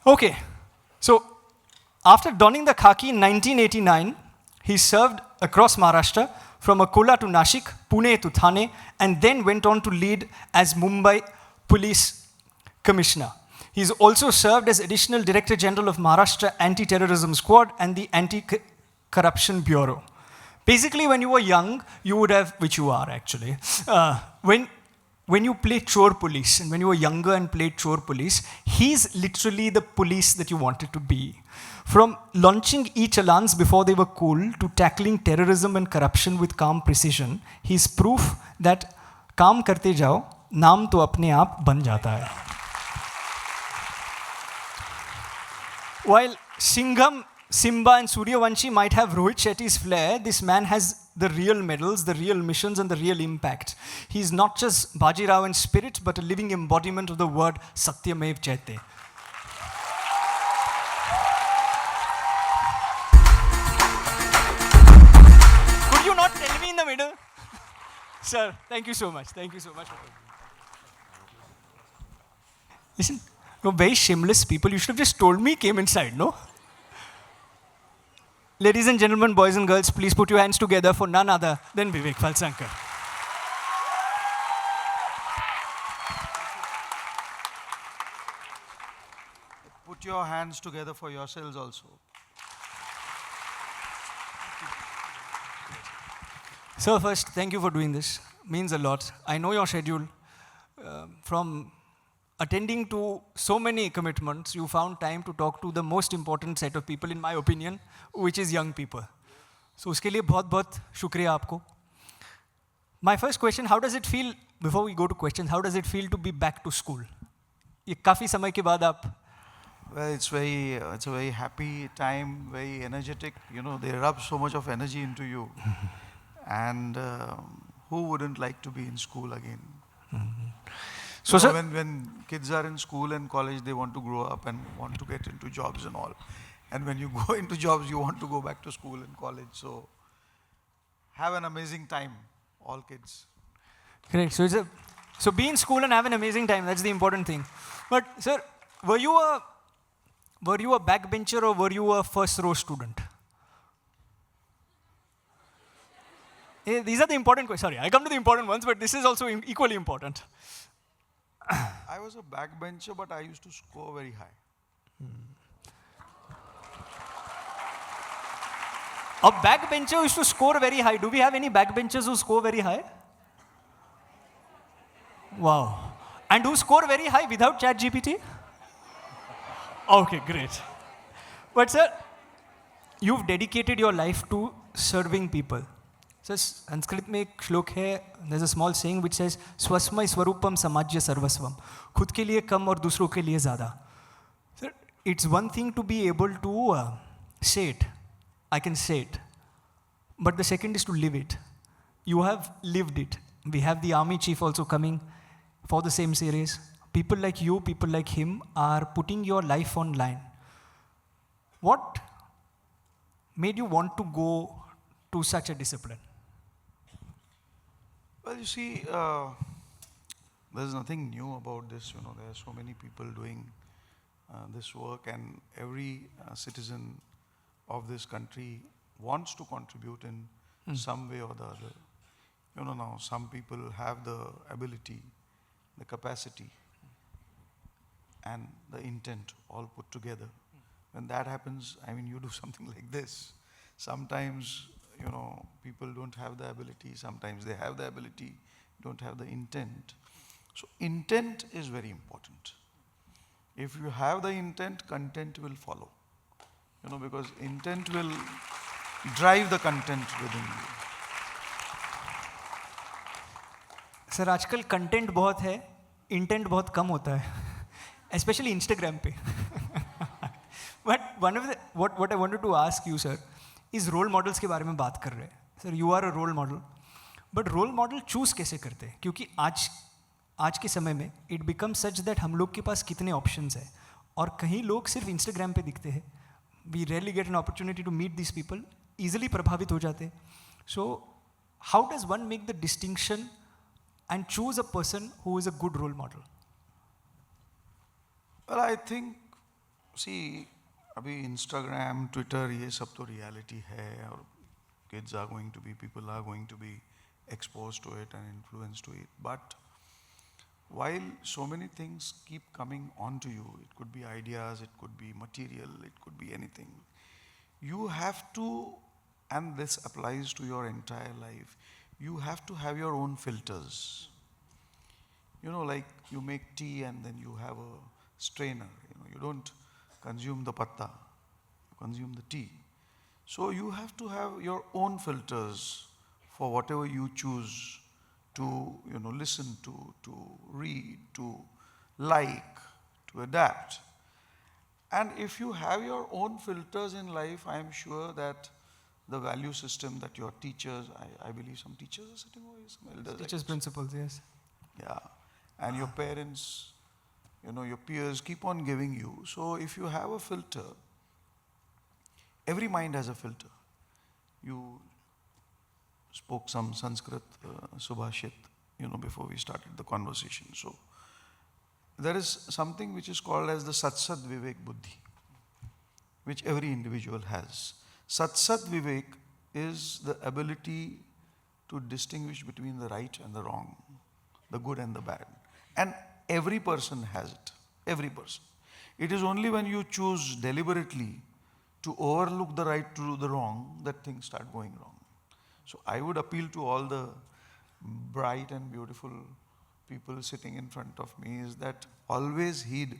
Okay, so after donning the khaki in 1989, he served across Maharashtra from Akola to Nashik, Pune to Thane, and then went on to lead as Mumbai Police Commissioner. He's also served as Additional Director General of Maharashtra Anti-Terrorism Squad and the Anti-Corruption Bureau. Basically, when you were young, you would have, which you are actually, when you play chore police, and when you were younger and played chore police, he's literally the police that you wanted to be. From launching e-challans before they were cool to tackling terrorism and corruption with calm precision, he's proof that काम करते जाओ, नाम तो अपने आप बन जाता है. While Singham, Simba and Suryavanshi might have Rohit Shetty's flair, this man has the real medals, the real missions and the real impact. He's not just Bajirao in spirit, but a living embodiment of the word Satyamev Jayate. Could you not tell me in the middle? Sir, thank you so much. Thank you so much. Listen, you're very shameless people. You should have just told me, came inside, no? Ladies and gentlemen, boys and girls, please put your hands together for none other than Vivek Phansalkar. Put your hands together for yourselves also. Sir, first, thank you for doing this. Means a lot. I know your schedule. From attending to so many commitments, you found time to talk to the most important set of people, in my opinion, which is young people. So, uske liye बहुत shukriya aapko. My first question, how does it feel, before we go to questions, how does it feel to be back to school? ये काफ़ी समय के बाद आप. Well, it's a very happy time, very energetic. You know, they rub so much of energy into you. And who wouldn't like to be in school again? So when kids are in school and college, they want to grow up and want to get into jobs and all. And when you go into jobs, you want to go back to school and college. So have an amazing time, all kids. Great. So be in school and have an amazing time. That's the important thing. But sir, were you a backbencher or were you a first row student? These are the important questions. Sorry, I come to the important ones, but this is also equally important. I was a backbencher, but I used to score very high. A backbencher used to score very high. Do we have any backbenchers who score very high? Wow. And who score very high without ChatGPT? Okay, great. But sir, you've dedicated your life to serving people. So Sanskrit में एक श्लोक है, there's a small saying which says, स्वस्मय स्वरूपम समाज्य सर्वस्वम. खुद के लिए कम और दूसरों के लिए ज़्यादा. Sir, it's one thing to be able to say it. I can say it. But the second is to live it. You have lived it. We have the army chief also coming for the same series. People like you, people like him are putting your life on line. What made you want to go to such a discipline? Well, you see, there's nothing new about this. You know, there are so many people doing this work, and every citizen of this country wants to contribute in some way or the other. You know, now some people have the ability, the capacity, and the intent all put together. When that happens, I mean, you do something like this. Sometimes, you know, people don't have the ability. Sometimes they have the ability, don't have the intent. So intent is very important. If you have the intent, content will follow. You know, because intent will drive the content within you. Sir, आजकल content बहुत है, intent बहुत कम होता है, especially Instagram पे. But what I wanted to ask you, sir, is role models के बारे में बात कर रहे हैं. Sir, you are a role model. But role model choose कैसे करते हैं? क्योंकि आज के समय में it becomes such that हम लोग के पास कितने options हैं और कहीं लोग सिर्फ Instagram पे दिखते हैं. We rarely get an opportunity to meet these people. Easily प्रभावित हो जाते हैं. So how does one make the distinction and choose a person who is a good role model? Well, I think See, अभी Instagram, Twitter, ये सब तो reality है और kids are going to be, people are going to be exposed to it and influenced to it. But while so many things keep coming onto you, it could be ideas, it could be material, it could be anything. You have to, and this applies to your entire life, you have to have your own filters. You know, like you make tea and then you have a strainer. You don't consume the patta, you consume the tea. So you have to have your own filters for whatever you choose to, listen to read, to like, to adapt. And if you have your own filters in life, I am sure that the value system that your teachers, I believe some teachers are sitting over here, some elders. Teachers, principals, yes. Yeah. And your parents, your peers keep on giving you. So if you have a filter, every mind has a filter. You spoke some Sanskrit, Subhashit, before we started the conversation. So there is something which is called as the Satsat Vivek Buddhi, which every individual has. Satsat Vivek is the ability to distinguish between the right and the wrong, the good and the bad. And every person has it. Every person. It is only when you choose deliberately to overlook the right to do the wrong that things start going wrong. So I would appeal to all the bright and beautiful people sitting in front of me is that always heed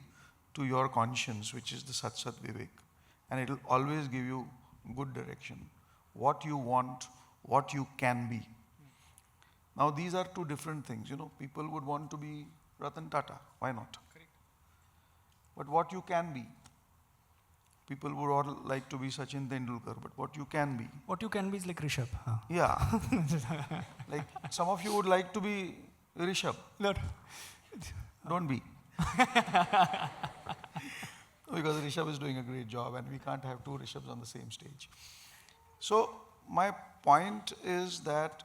to your conscience, which is the Satsat Vivek. And it will always give you good direction. What you want, what you can be. Now these are two different things. People would want to be Ratan Tata. Why not? Correct. But what you can be. People would all like to be Sachin Tendulkar, but what you can be. What you can be is like Rishabh. Huh? Yeah. Like some of you would like to be Rishabh. No. Don't be. Because Rishabh is doing a great job and we can't have two Rishabhs on the same stage. So my point is that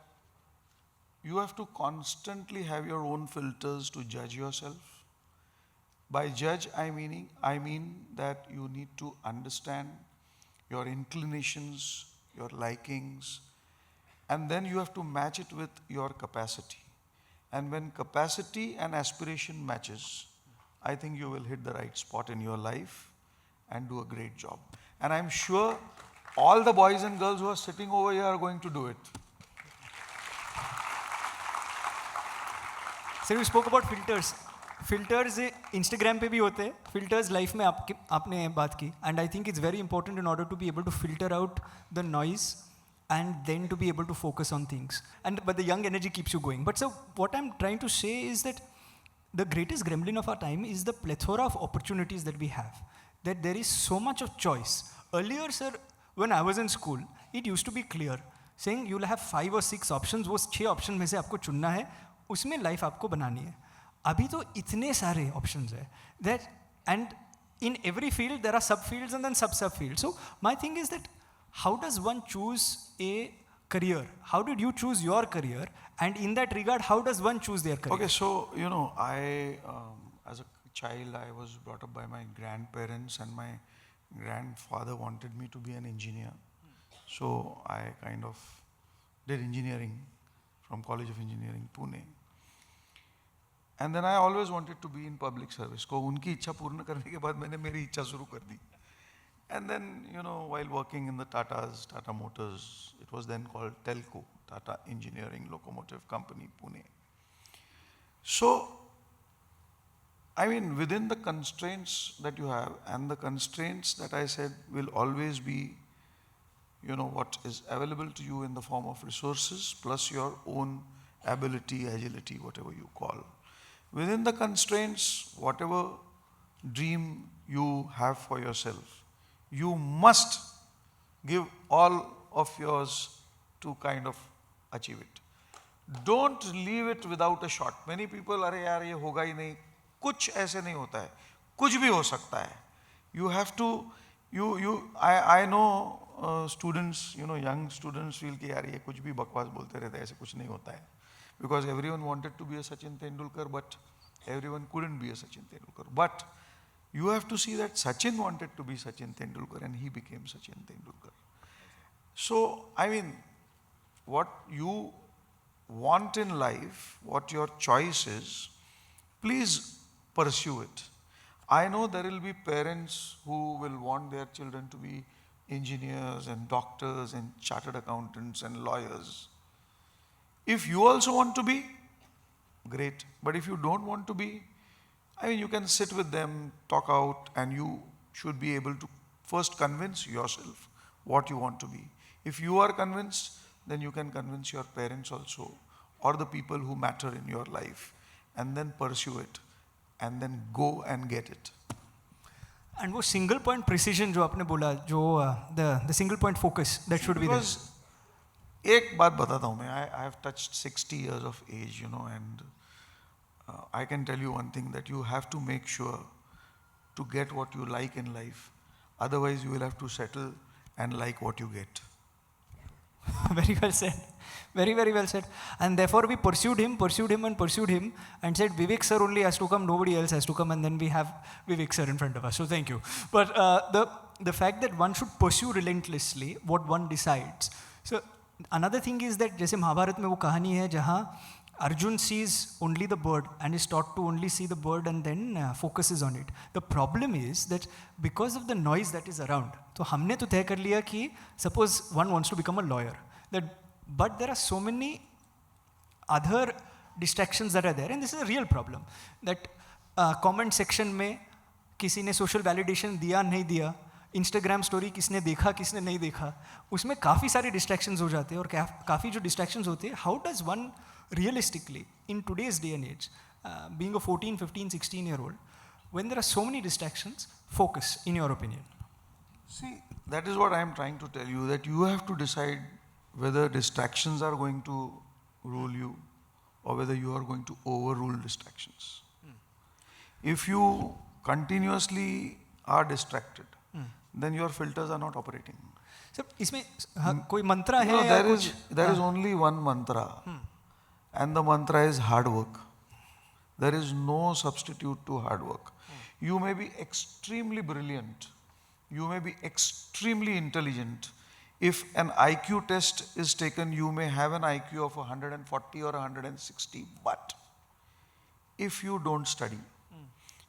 you have to constantly have your own filters to judge yourself. By judge, I mean that you need to understand your inclinations, your likings, and then you have to match it with your capacity. And when capacity and aspiration matches, I think you will hit the right spot in your life and do a great job. And I'm sure all the boys and girls who are sitting over here are going to do it. So you spoke about filters. Filters Instagram पे भी होते हैं. Filters life में आपने बात की. And I think it's very important in order to be able to filter out the noise and then to be able to focus on things. But the young energy keeps you going. But so what I'm trying to say is that the greatest gremlin of our time is the plethora of opportunities that we have. That there is so much of choice. Earlier, sir, when I was in school, it used to be clear, saying you'll have 5 or 6 options. वो 6 options में से आपको चुनना है, उसमें life आपको बनानी है. अभी तो इतने सारे options है. That and in every field there are subfields and then sub-subfields. So my thing is that how does one choose a career? How did you choose your career? And in that regard, how does one choose their career? Okay, so I as a child I was brought up by my grandparents, and my grandfather wanted me to be an engineer. So I kind of did engineering from College of Engineering, Pune. And then I always wanted to be in public service. को उनकी इच्छा पूर्ण करने के बाद मैंने मेरी इच्छा शुरू कर दी. And then, while working in the Tata Motors, it was then called Telco, Tata Engineering Locomotive Company, Pune. So, within the constraints that you have, and the constraints that I said will always be, what is available to you in the form of resources, plus your own ability, agility, whatever you call. Within the constraints, whatever dream you have for yourself, you must give all of yours to kind of achieve it. Don't leave it without a shot. Many people, अरे यार ये होगा ही नहीं, कुछ ऐसे नहीं होता है, कुछ भी हो सकता है. You have to, I know students, young students feel कि यार ये कुछ भी बकवास बोलते रहते हैं, ऐसे कुछ नहीं होता है. Because everyone wanted to be a Sachin Tendulkar, but everyone couldn't be a Sachin Tendulkar. But You have to see that Sachin wanted to be Sachin Tendulkar and he became Sachin Tendulkar. So, I mean, what you want in life, what your choice is, please pursue it. I know there will be parents who will want their children to be engineers and doctors and chartered accountants and lawyers. If you also want to be, great. But if you don't want to be, I mean, you can sit with them, talk out, and you should be able to first convince yourself what you want to be. If you are convinced, then you can convince your parents also, or the people who matter in your life, and then pursue it, and then go and get it. And वो single point precision जो आपने बोला, जो the single point focus that should be there. Because एक बात बताता हूँ मैं, I have touched 60 years of age, you know, and I can tell you one thing, that you have to make sure to get what you like in life. Otherwise, you will have to settle and like what you get. Very well said. Very, very well said. And therefore we pursued him and said, Vivek sir only has to come, nobody else has to come, and then we have Vivek sir in front of us. So thank you. But the fact that one should pursue relentlessly what one decides. So another thing is that जैसे महाभारत में वो कहानी है जहाँ Arjun sees only the bird and is taught to only see the bird and then focuses on it. The problem is that because of the noise that is around, तो हमने तो तय कर लिया कि suppose one wants to become a lawyer, but there are so many other distractions that are there, and this is a real problem. That comment section में किसी ने social validation दिया नहीं दिया, Instagram story किसने देखा किसने नहीं देखा, उसमें काफ़ी सारे distractions हो जाते हैं, और काफ़ी जो distractions होते हैं, how does one realistically, in today's day and age, being a 14, 15, 16-year-old, when there are so many distractions, focus, in your opinion? See, that is what I am trying to tell you, that you have to decide whether distractions are going to rule you or whether you are going to overrule distractions. If you continuously are distracted, then your filters are not operating. Sir, इसमें कोई मंत्रा है? No, there is only one mantra. And the mantra is hard work. There is no substitute to hard work. You may be extremely brilliant. You may be extremely intelligent. If an IQ test is taken, you may have an IQ of 140 or 160. But if you don't study,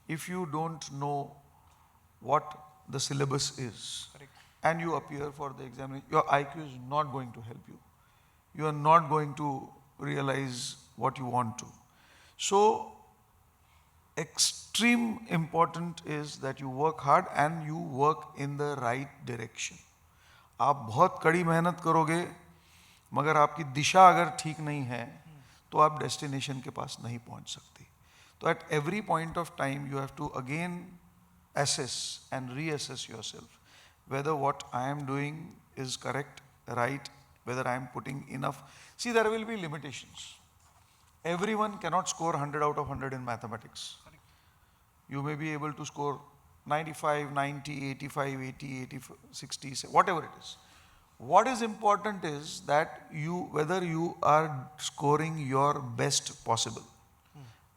if you don't know what the syllabus is, correct, and you appear for the examination, your IQ is not going to help you. You are not going to realize what you want to. So, extreme important is that you work hard and you work in the right direction. आप बहुत कड़ी मेहनत करोगे, मगर आपकी दिशा अगर ठीक नहीं है, तो आप डेस्टिनेशन के पास नहीं पहुंच सकते. तो at every point of time you have to again assess and reassess yourself whether what I am doing is correct, right, whether I am putting enough. See, there will be limitations. Everyone cannot score 100 out of 100 in mathematics. You may be able to score 95, 90, 85, 80, 85, 60, whatever it is. What is important is that whether you are scoring your best possible,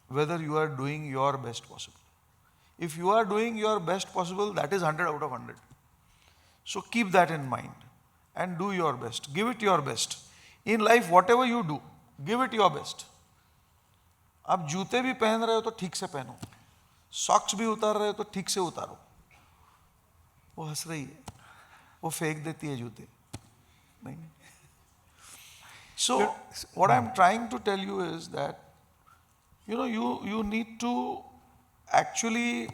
whether you are doing your best possible. If you are doing your best possible, that is 100 out of 100. So keep that in mind and do your best. Give it your best. In life, whatever you do, give it your best. आप जूते भी पहन रहे हो तो ठीक से पहनो, सॉक्स भी उतार रहे हो तो ठीक से उतारो. वो हंस रही है, वो फेंक देती है जूते, नहीं. So what I'm trying to tell you is that you need to actually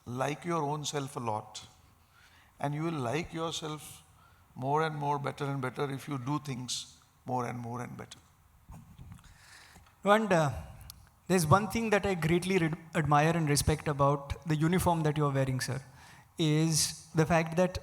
like your own self a lot, and you will like yourself more and more, better and better, if you do things more and more and better. And there's one thing that I greatly admire and respect about the uniform that you are wearing, sir, is the fact that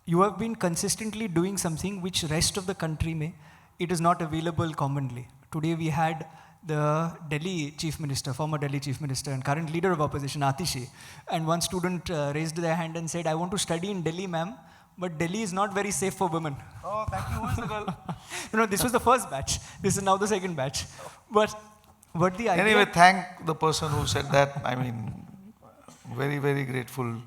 you have been consistently doing something which rest of the country it is not available commonly. Today we had the Delhi Chief Minister, former Delhi Chief Minister and current leader of opposition, Atishi, and one student raised their hand and said, I want to study in Delhi, ma'am, but Delhi is not very safe for women. Oh, thank you. Who is the girl? This was the first batch. This is now the second batch. But the idea... Anyway, thank the person who said that. I mean, Very, very grateful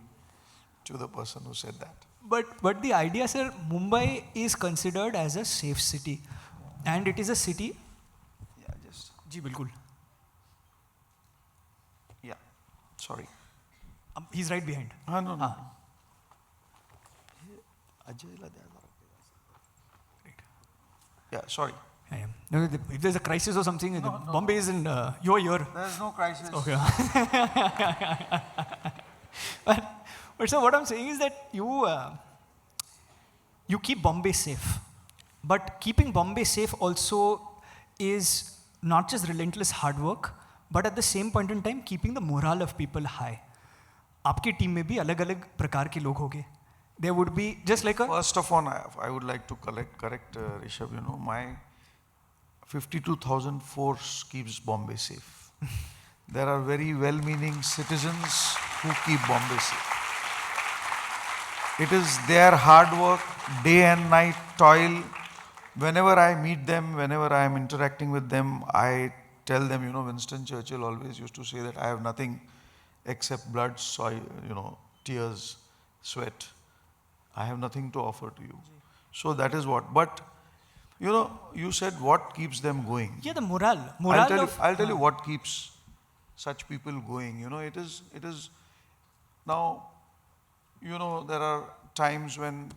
to the person who said that. But the idea, sir, Mumbai is considered as a safe city, and it is a city. Yeah, just. जी बिल्कुल. Yeah, sorry. He's right behind. No, no. हाँ. Right. Yeah, sorry. Yeah. No, if there's a crisis or something, Bombay is in your year. There's no crisis. Okay. but so what I'm saying is that you keep Bombay safe, but keeping Bombay safe also is not just relentless hard work, but at the same point in time keeping the morale of people high. आपकी team में भी अलग-अलग प्रकार के लोग होंगे. There would be just like a. First of all, I would like to correct Rishabh. You know, my 52,000 force keeps Bombay safe. There are very well-meaning citizens who keep Bombay safe. It is their hard work, day and night toil. Whenever I meet them, whenever I am interacting with them, I tell them, you know, Winston Churchill always used to say that I have nothing except blood, soil, you know, tears, sweat. I have nothing to offer to you. So that is what. But, you know, you said what keeps them going. Yeah, the morale. I'll tell you what keeps such people going. You know, it is now, you know, there are times when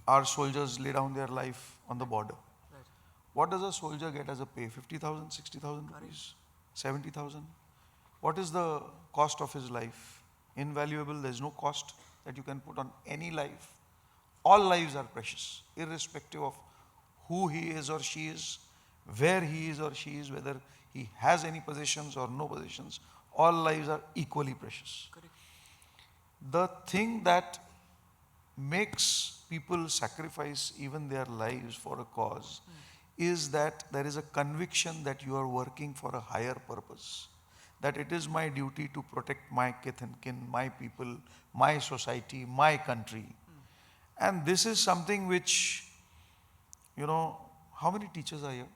our soldiers lay down their life on the border. Right. What does a soldier get as a pay? 50,000, 60,000 rupees? 70,000? What is the cost of his life? Invaluable. There's no cost that you can put on any life. All lives are precious, irrespective of who he is or she is, where he is or she is, whether he has any possessions or no possessions. All lives are equally precious. Correct. The thing that makes people sacrifice even their lives for a cause is that there is a conviction that you are working for a higher purpose. That it is my duty to protect my kith and kin, my people, my society, my country. And this is something which, you know, how many teachers are here?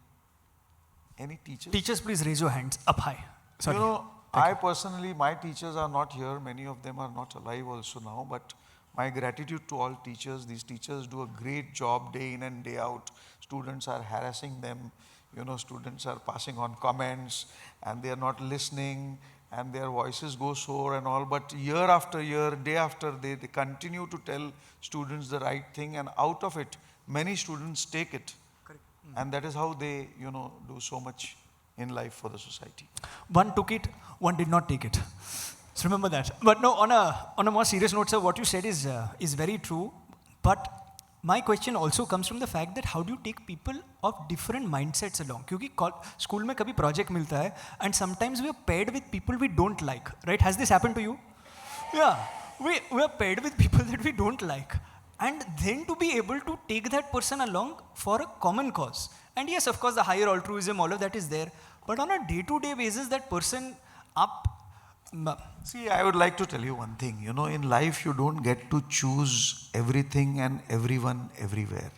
Any teachers? Teachers, please raise your hands up high. Sorry. You know, I personally, my teachers are not here. Many of them are not alive also now. But my gratitude to all teachers. These teachers do a great job day in and day out. Students are harassing them. You know, students are passing on comments and they are not listening and their voices go sore and all. But year after year, day after day, they continue to tell students the right thing, and out of it, many students take it. Correct. And that is how they, you know, do so much in life for the society. One took it, one did not take it. So remember that. But no, on a more serious note, sir, what you said is very true. But my question also comes from the fact that how do you take people of different mindsets along? क्योंकि school में कभी project मिलता है, and sometimes we are paired with people we don't like, right? Has this happened to you? Yeah, we are paired with people that we don't like, and then to be able to take that person along for a common cause. And yes, of course, the higher altruism, all of that is there, but on a day-to-day basis, that person up. See, I would like to tell you one thing. You know, in life, you don't get to choose everything and everyone everywhere.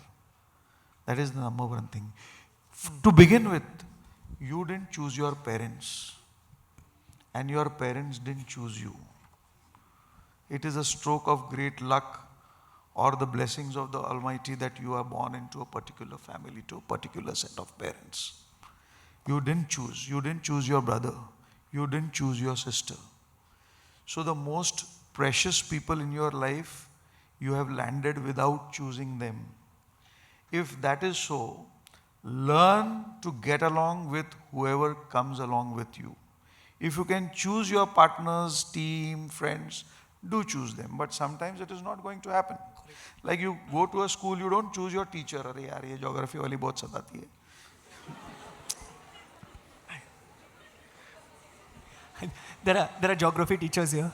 That is the number one thing. To begin with, you didn't choose your parents, and your parents didn't choose you. It is a stroke of great luck or the blessings of the Almighty that you are born into a particular family, to a particular set of parents. You didn't choose. You didn't choose your brother. You didn't choose your sister. So the most precious people in your life, you have landed without choosing them. If that is so, learn to get along with whoever comes along with you. If you can choose your partners, team, friends, do choose them. But sometimes it is not going to happen. Like you go to a school, you don't choose your teacher. अरे यार ये geography वाली बहुत सताती है. There are geography teachers here.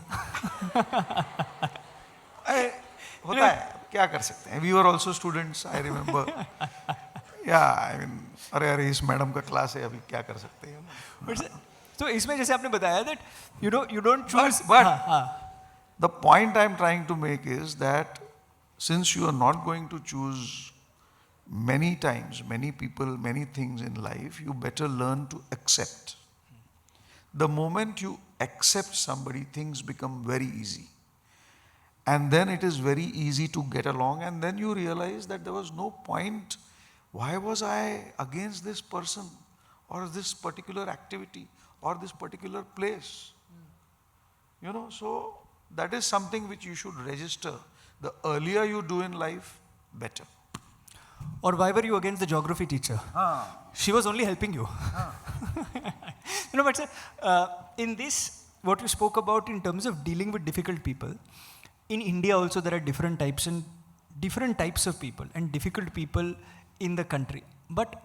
होता है, क्या कर सकते हैं? We were also students, I remember. Yeah, I mean, अरे इस मैडम का क्लास है, अभी क्या कर सकते हैं? So इसमें जैसे आपने बताया that you don't choose. But the point I'm trying to make is that since you are not going to choose many times, many people, many things in life, you better learn to accept. The moment you accept somebody, things become very easy. And then it is very easy to get along, and then you realize that there was no point. Why was I against this person or this particular activity or this particular place? You know, so that is something which you should register. The earlier you do in life, better. Or why were you against the geography teacher? She was only helping you. You know, but sir, in this, what you spoke about in terms of dealing with difficult people, in India also there are different types of people and difficult people in the country. But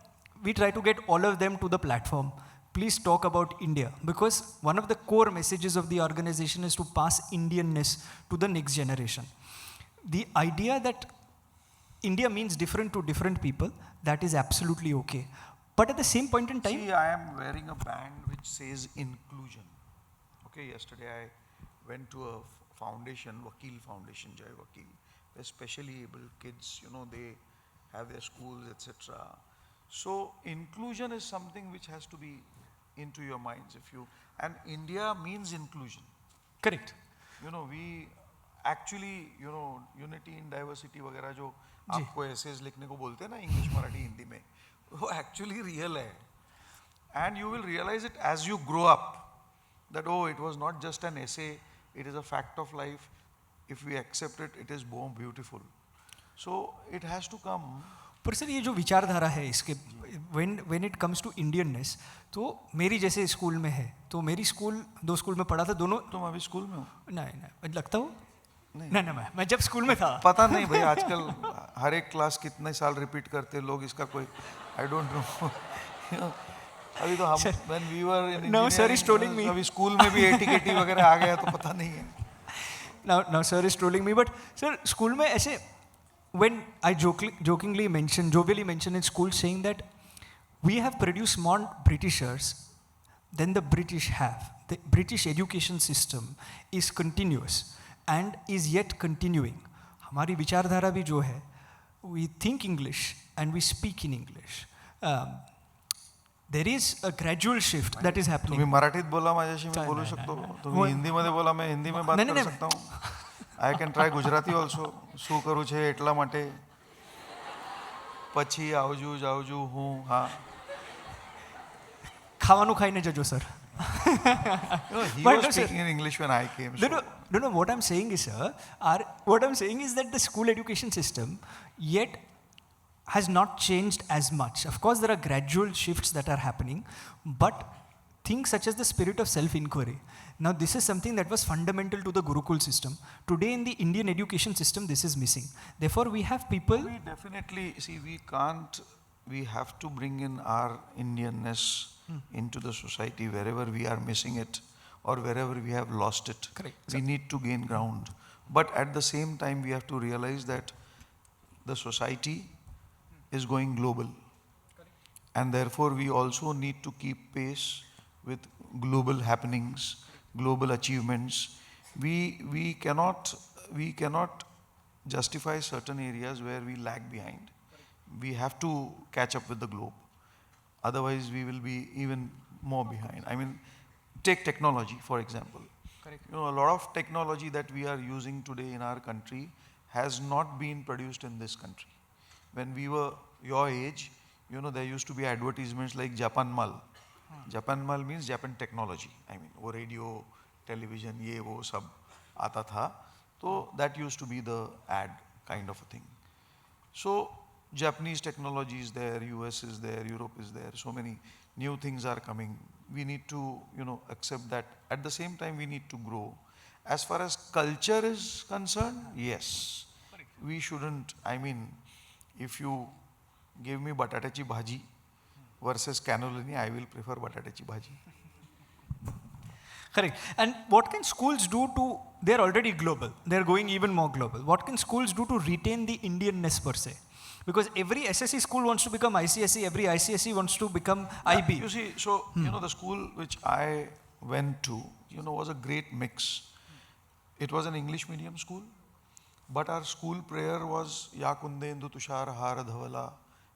we try to get all of them to the platform. Please talk about India, because one of the core messages of the organization is to pass Indianness to the next generation. The idea that India means different to different people, that is absolutely okay. But at the same point in time... See, I am wearing a band which says inclusion. Okay, yesterday I went to a foundation, Vakil Foundation, Jai Vakil, where specially able kids, you know, they have their schools, etc. So inclusion is something which has to be into your minds. And India means inclusion. Correct. You know, we actually, you know, unity in diversity वगैरह जो आपको essays लिखने को बोलते हैं ना English, Marathi, Hindi में, वो actually real है. And you will realize it as you grow up, that oh, it was not just an essay, it is a fact of life. If we accept it, it is more beautiful. So it has to come. पर sir ये जो विचारधारा है इसके when it comes to Indianness, तो मेरी जैसे school में है, तो मेरी स्कूल 2 स्कूल में पढ़ा था दोनों. तुम अभी स्कूल में हो? नहीं लगता हो? नहीं मैं जब स्कूल में था. पता नहीं भाई, आजकल हर एक क्लास कितने साल रिपीट करते लोग, इसका कोई I don't know. अभी तो हम when we were in Now sir is trolling me. अभी स्कूल में भी AT-KT वगैरह आ गया तो पता नहीं है. Now sir is trolling me, but sir school में ऐसे when I jovially mention in school saying that we have produced more Britishers than the British have. The British education system is continuous and is yet continuing. हमारी विचारधारा भी जो है, we think English and we speak in English. There is a gradual shift that is happening. तुम्ही मराठीत बोला माझ्याशी, मी बोलू शकतो. तुम्ही हिंदीमध्ये बोला, मैं हिंदी में बात कर सकता हूँ. I can try Gujarati also. શું કરું છે એટલા માટે પછી આવજુ હું હા ખાવાનું ખાઈને જજો sir. He was speaking in English when I came. No, what I'm saying is, sir, what I'm saying is that the school education system yet has not changed as much. Of course, there are gradual shifts that are happening, but things such as the spirit of self-inquiry. Now, this is something that was fundamental to the Gurukul system. Today, in the Indian education system, this is missing. Therefore, we have people... We definitely, see, we have to bring in our Indianness into the society wherever we are missing it or wherever we have lost it. Correct. We need to gain ground. But at the same time, we have to realize that the society is going global. Correct. And therefore, we also need to keep pace with global happenings, global achievements. We cannot justify certain areas where we lag behind. We have to catch up with the globe. Otherwise, we will be even more behind. I mean, take technology, for example. Correct. You know, a lot of technology that we are using today in our country has not been produced in this country. When we were your age, you know, there used to be advertisements like Japan Mal. Japan Mal means Japan technology. I mean, वो radio, television, ये वो सब आता था. So that used to be the ad kind of a thing. So Japanese technology is there, US is there, Europe is there. So many new things are coming. We need to, you know, accept that. At the same time, we need to grow. As far as culture is concerned, yes. We shouldn't, I mean, if you give me batatachi bhaji versus cannellini, I will prefer batatachi bhaji. Correct. And what can schools do to, they're already global, they're going even more global. What can schools do to retain the Indianness per se? Because every SSC school wants to become ICSE, every ICSE wants to become IB. You see, so, you know, the school which I went to, you know, was a great mix. It was an English medium school, but our school prayer was Ya Kundendu Tushar Hara Dhavala,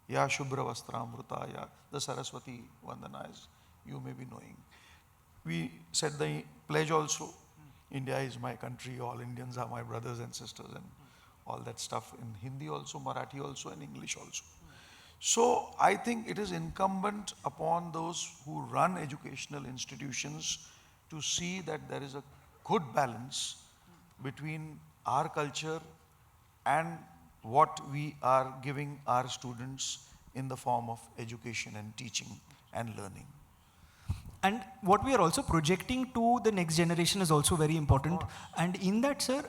Ya Shubhra Vastramruta, Ya the Saraswati Vandana, as you may be knowing. we said the pledge also. India is my country, all Indians are my brothers and sisters, and all that stuff in Hindi also, Marathi also, and English also. So I think it is incumbent upon those who run educational institutions to see that there is a good balance between our culture and what we are giving our students in the form of education and teaching and learning. And what we are also projecting to the next generation is also very important. And in that, sir,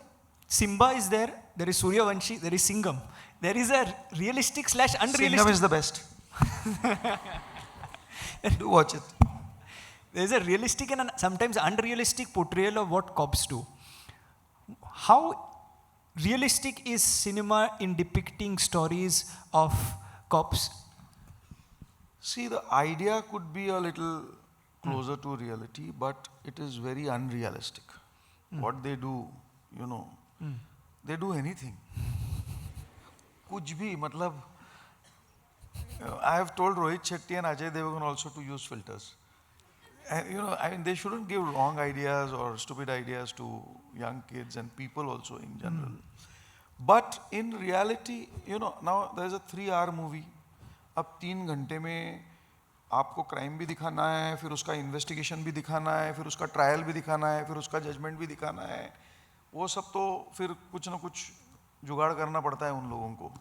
Simba is there, there is Suryavanshi, there is Singham. There is a realistic / unrealistic. Singham is the best. Do watch it. There is a realistic and sometimes unrealistic portrayal of what cops do. How realistic is cinema in depicting stories of cops? See, the idea could be a little closer to reality, but it is very unrealistic. What they do, you know, they do anything. Kuch bhi, matlab, I have told Rohit Shetty and Ajay Devgan also to use filters. And, you know, I mean, they shouldn't give wrong ideas or stupid ideas to young kids and people also in general. But in reality, you know, now there's a 3-hour movie. अब 3 घंटे में आपको crime भी दिखाना है, फिर उसका investigation भी दिखाना है, फिर उसका ट्रायल भी दिखाना है, फिर उसका जजमेंट भी दिखाना है. वो सब तो फिर कुछ ना कुछ जुगाड़ करना पड़ता है उन लोगों को.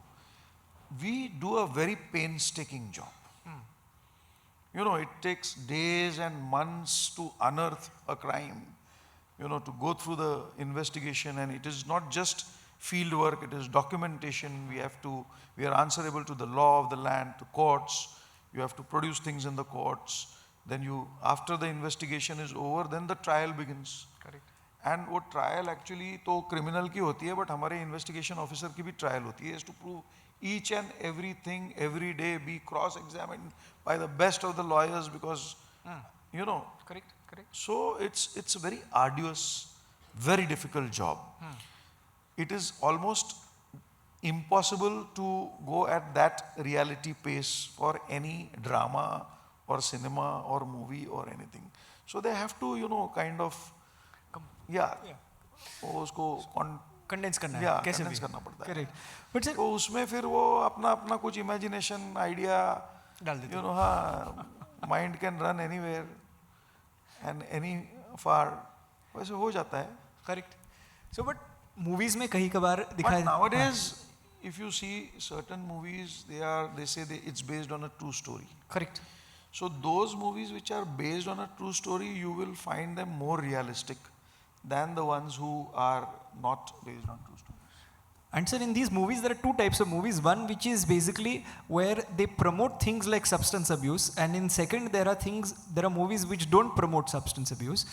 We do a very painstaking job. You know, it takes days and months to unearth a crime, you know, to go through the investigation, and it is not just field work, it is documentation. We are answerable to the law of the land, to courts. You have to produce things in the courts. Then after the investigation is over, then the trial begins. Correct. And वो trial actually तो criminal की होती है, but हमारे investigation officer की भी trial होती है, is to prove each and everything every day, be cross-examined by the best of the lawyers, because you know. Correct. So it's a very arduous, very difficult job. It is almost impossible to go at that reality pace for any drama or cinema or movie or anything. So they have to, you know, kind of, उसको condense करना है, कैसे condense करना पड़ता है. Correct. But sir तो उसमें फिर वो अपना कुछ इमेजिनेशन आइडिया डाल देते, यू नो. हाँ, mind can run anywhere and any far, वैसे हो जाता है. करेक्ट. सो बट मूवीज में कहीं कभार दिखाया. But nowadays, if you see certain movies, they say it's based on a true story. Correct. So those movies which are based on a true story, you will find them more realistic than the ones who are not based on true stories. And sir, in these movies, there are 2 types of movies. One which is basically where they promote things like substance abuse, and in second, there are movies which don't promote substance abuse.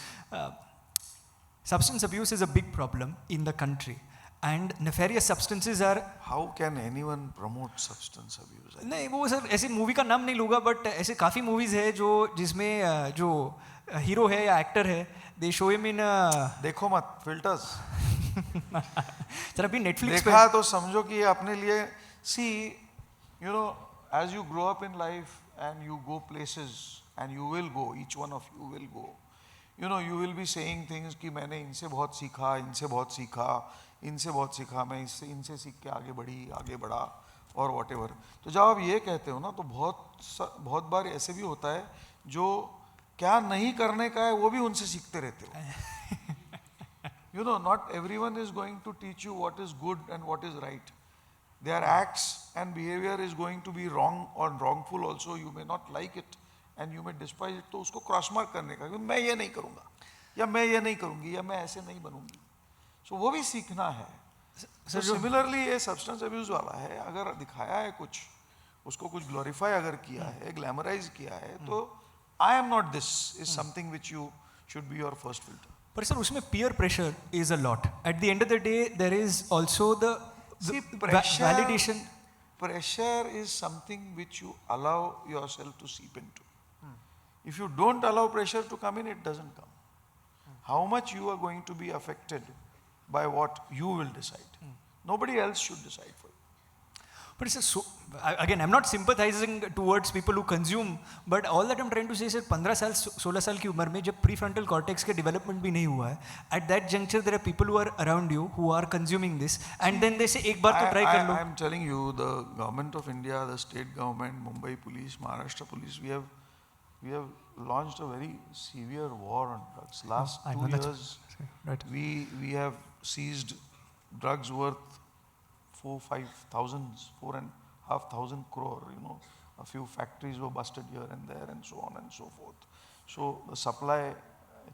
Substance abuse is a big problem in the country, and nefarious substances are. How can anyone promote substance abuse? नहीं, वो sir ऐसी movie का नाम नहीं लूँगा, but ऐसे काफ़ी movies है जिसमें जो हीरो है या एक्टर है, दे शो हिम इन. देखो मत, फिल्टर्स. सर अभी नेटफ्लिक्स पे देखा तो समझो कि ये अपने लिए. See, you know, as you grow up in life and you go places, and you will go, each one of you will go, you know, you will be saying things कि मैंने इनसे बहुत सीखा, इनसे बहुत सीखा, इनसे बहुत सीखा, मैं इनसे सीख के आगे बढ़ा और whatever. तो जब आप ये कहते हो ना, तो बहुत बार ऐसे भी होता है जो क्या नहीं करने का है वो भी उनसे सीखते रहते हो. You know, not everyone is going to teach you what is good and what is right. Their acts and behavior is going to be wrong or wrongful also. You may not like it and you may despise it. तो उसको cross mark करने का, मैं ये नहीं करूँगा, या मैं ये नहीं करूँगी, या मैं ऐसे नहीं बनूँगी. So वो भी सीखना है. So similarly ये substance abuse वाला है, अगर दिखाया है कुछ, उसको कुछ glorify अगर किया है, glamorize किया है, तो I am not this is something which you should be your first filter. पर सर उसमें peer pressure is a lot. At the end of the day, there is also the validation. Pressure is something which you allow yourself to seep into. If you don't allow pressure to come in, it doesn't come. How much you are going to be affected by what you will decide. Nobody else should decide for you. But it's again, I'm not sympathizing towards people who consume, but all that I'm trying to say is 15 साल 16 साल की उम्र में जब prefrontal cortex के development भी नहीं हुआ है, at that juncture there are people who are around you who are consuming this, and then they say एक बार तो try कर लो. I'm telling you, the government of India, the state government, Mumbai police, Maharashtra police, we have launched a very severe war on drugs. Last 2 years, right. we have seized drugs worth 4,500 crore, you know. A few factories were busted here and there and so on and so forth. So the supply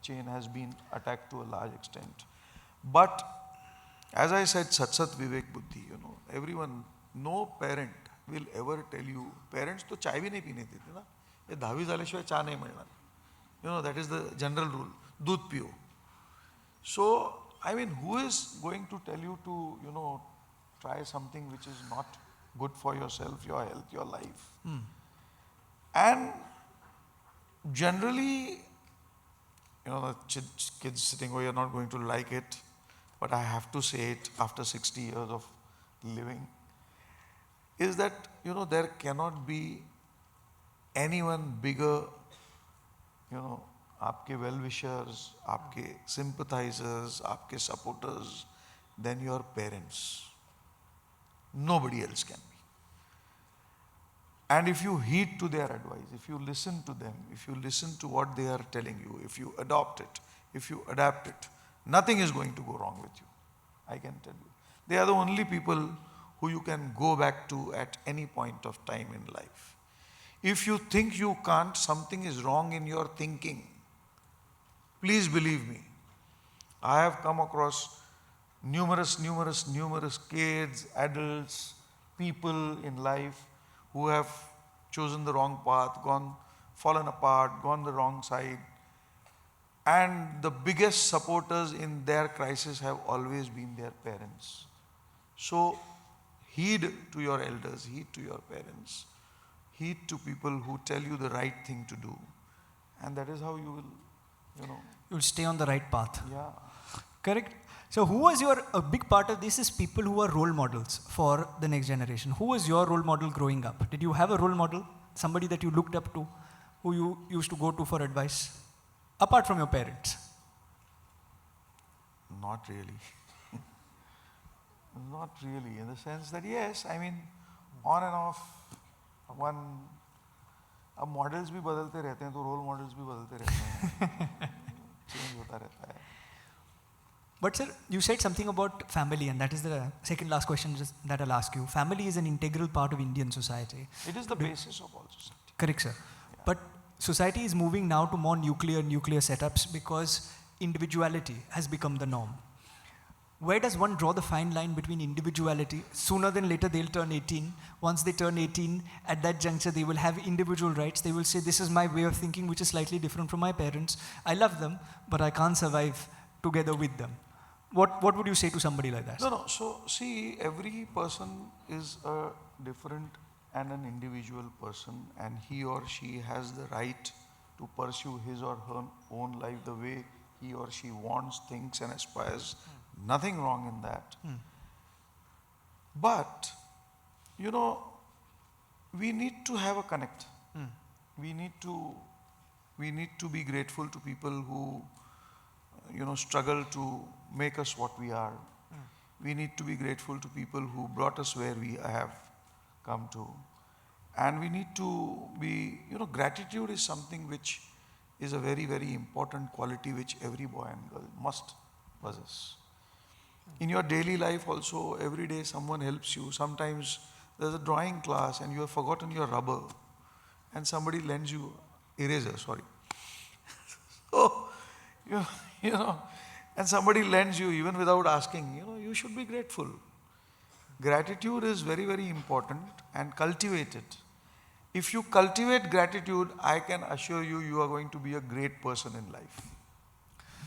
chain has been attacked to a large extent. But as I said, Sat Vivek Buddhi, you know, everyone, no parent will ever tell you, parents to chai bhi nahi peene dete na, ye 10वीं झाल्याशिवाय cha nahi milnar. You know, that is the general rule, doodh piyo. So, I mean, who is going to tell you to, you know, try something which is not good for yourself, your health, your life. And generally, you know, the kids sitting over here are not going to like it, but I have to say it after 60 years of living, is that, you know, there cannot be anyone bigger, you know, आपके well-wishers, आपके sympathizers, आपके supporters than your parents. Nobody else can be. And if you heed to their advice, if you listen to them, if you listen to what they are telling you, if you adopt it, if you adapt it, nothing is going to go wrong with you. I can tell you. They are the only people who you can go back to at any point of time in life. If you think you can't, something is wrong in your thinking. Please believe me. I have come across numerous kids, adults, people in life who have chosen the wrong path, fallen apart, gone the wrong side. And the biggest supporters in their crisis have always been their parents. So heed to your elders, heed to your parents, heed to people who tell you the right thing to do. And that is how you will, you know. You'll stay on the right path. Yeah. Correct? So who was a big part of this is people who are role models for the next generation. Who was your role model growing up? Did you have a role model? Somebody that you looked up to, who you used to go to for advice? Apart from your parents. Not really. Not really, in the sense that yes, I mean, on and off, अब models भी बदलते रहते हैं तो role models भी बदलते रहते हैं. Change होता रहता है. But sir, you said something about family, and that is the second last question that I'll ask you. Family is an integral part of Indian society. It is the basis of all society. Correct, sir. Yeah. But society is moving now to more nuclear setups because individuality has become the norm. Where does one draw the fine line between individuality? Sooner than later, they'll turn 18. Once they turn 18, at that juncture, they will have individual rights. They will say, this is my way of thinking, which is slightly different from my parents. I love them, but I can't survive together with them. What would you say to somebody like that? No. So, see, every person is a different and an individual person, and he or she has the right to pursue his or her own life the way he or she wants, thinks, and aspires. Nothing wrong in that. But, you know, we need to have a connect. We need to be grateful to people who, you know, struggle to make us what we are. We need to be grateful to people who brought us where we have come to. And we need to be, you know, gratitude is something which is a very, very important quality which every boy and girl must possess. In your daily life also, every day someone helps you. Sometimes there's a drawing class and you have forgotten your rubber and somebody lends you eraser, sorry. So, you know, and somebody lends you even without asking, you know, you should be grateful. Gratitude is very, very important, and cultivate it. If you cultivate gratitude, I can assure you, you are going to be a great person in life.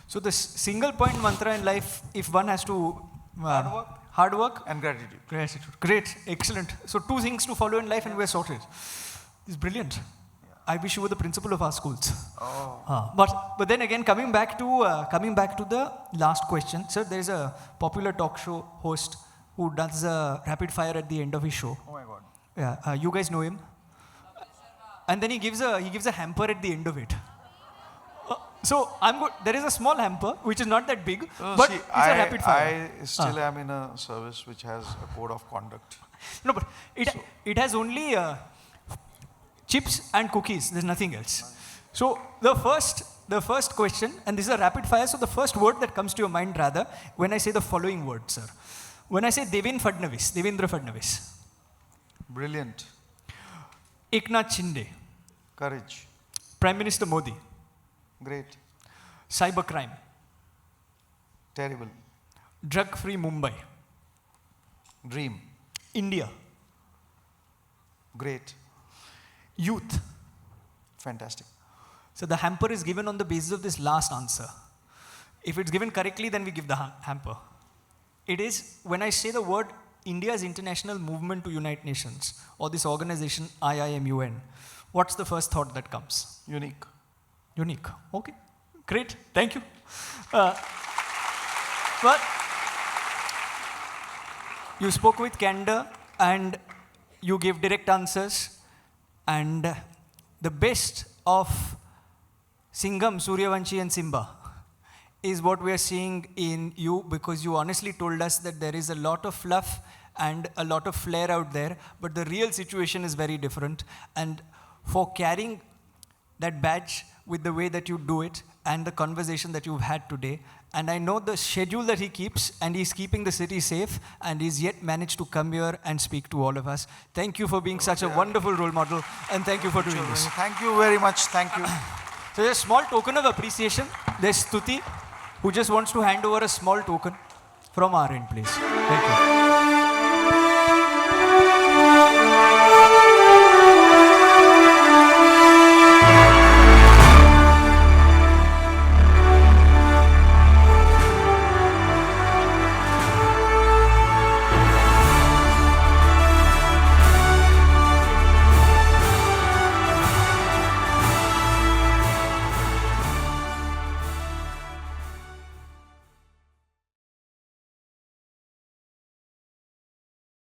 So the single point mantra in life, if one has to hard work and gratitude. Gratitude. Great, excellent. So 2 things to follow in life and we're sorted. It's brilliant. Yeah. I wish you were the principal of our schools. Oh. But then again, coming back to the last question, sir, there is a popular talk show host who does rapid fire at the end of his show. Oh my God. Yeah, you guys know him. And then he gives a hamper at the end of it. So I'm good. There is a small hamper which is not that big, but it's a rapid fire. I still am in a service which has a code of conduct. No, but it has only chips and cookies. There's nothing else. So the first question, and this is a rapid fire. So the first word that comes to your mind, rather, when I say the following word, sir. When I say Devendra Fadnavis. Brilliant. Eknath Shinde. Courage. Prime Minister Modi. Great. Cybercrime. Terrible. Drug-free Mumbai. Dream. India. Great. Youth. Fantastic. So the hamper is given on the basis of this last answer. If it's given correctly, then we give the hamper. It is, when I say the word India's international movement to United Nations, or this organization I.I.M.U.N, what's the first thought that comes? Unique. Unique. Okay. Great. Thank you. But you spoke with candor and you gave direct answers. And the best of Singham, Suryavanshi and Simba is what we are seeing in you, because you honestly told us that there is a lot of fluff and a lot of flair out there, but the real situation is very different. And for carrying that badge with the way that you do it and the conversation that you've had today, and I know the schedule that he keeps, and he's keeping the city safe, and he's yet managed to come here and speak to all of us. Thank you for being such a wonderful role model, and thank you for doing this. Thank you very much. Thank you. So there's a small token of appreciation. There's Stuti, who just wants to hand over a small token from our end, please. Thank you.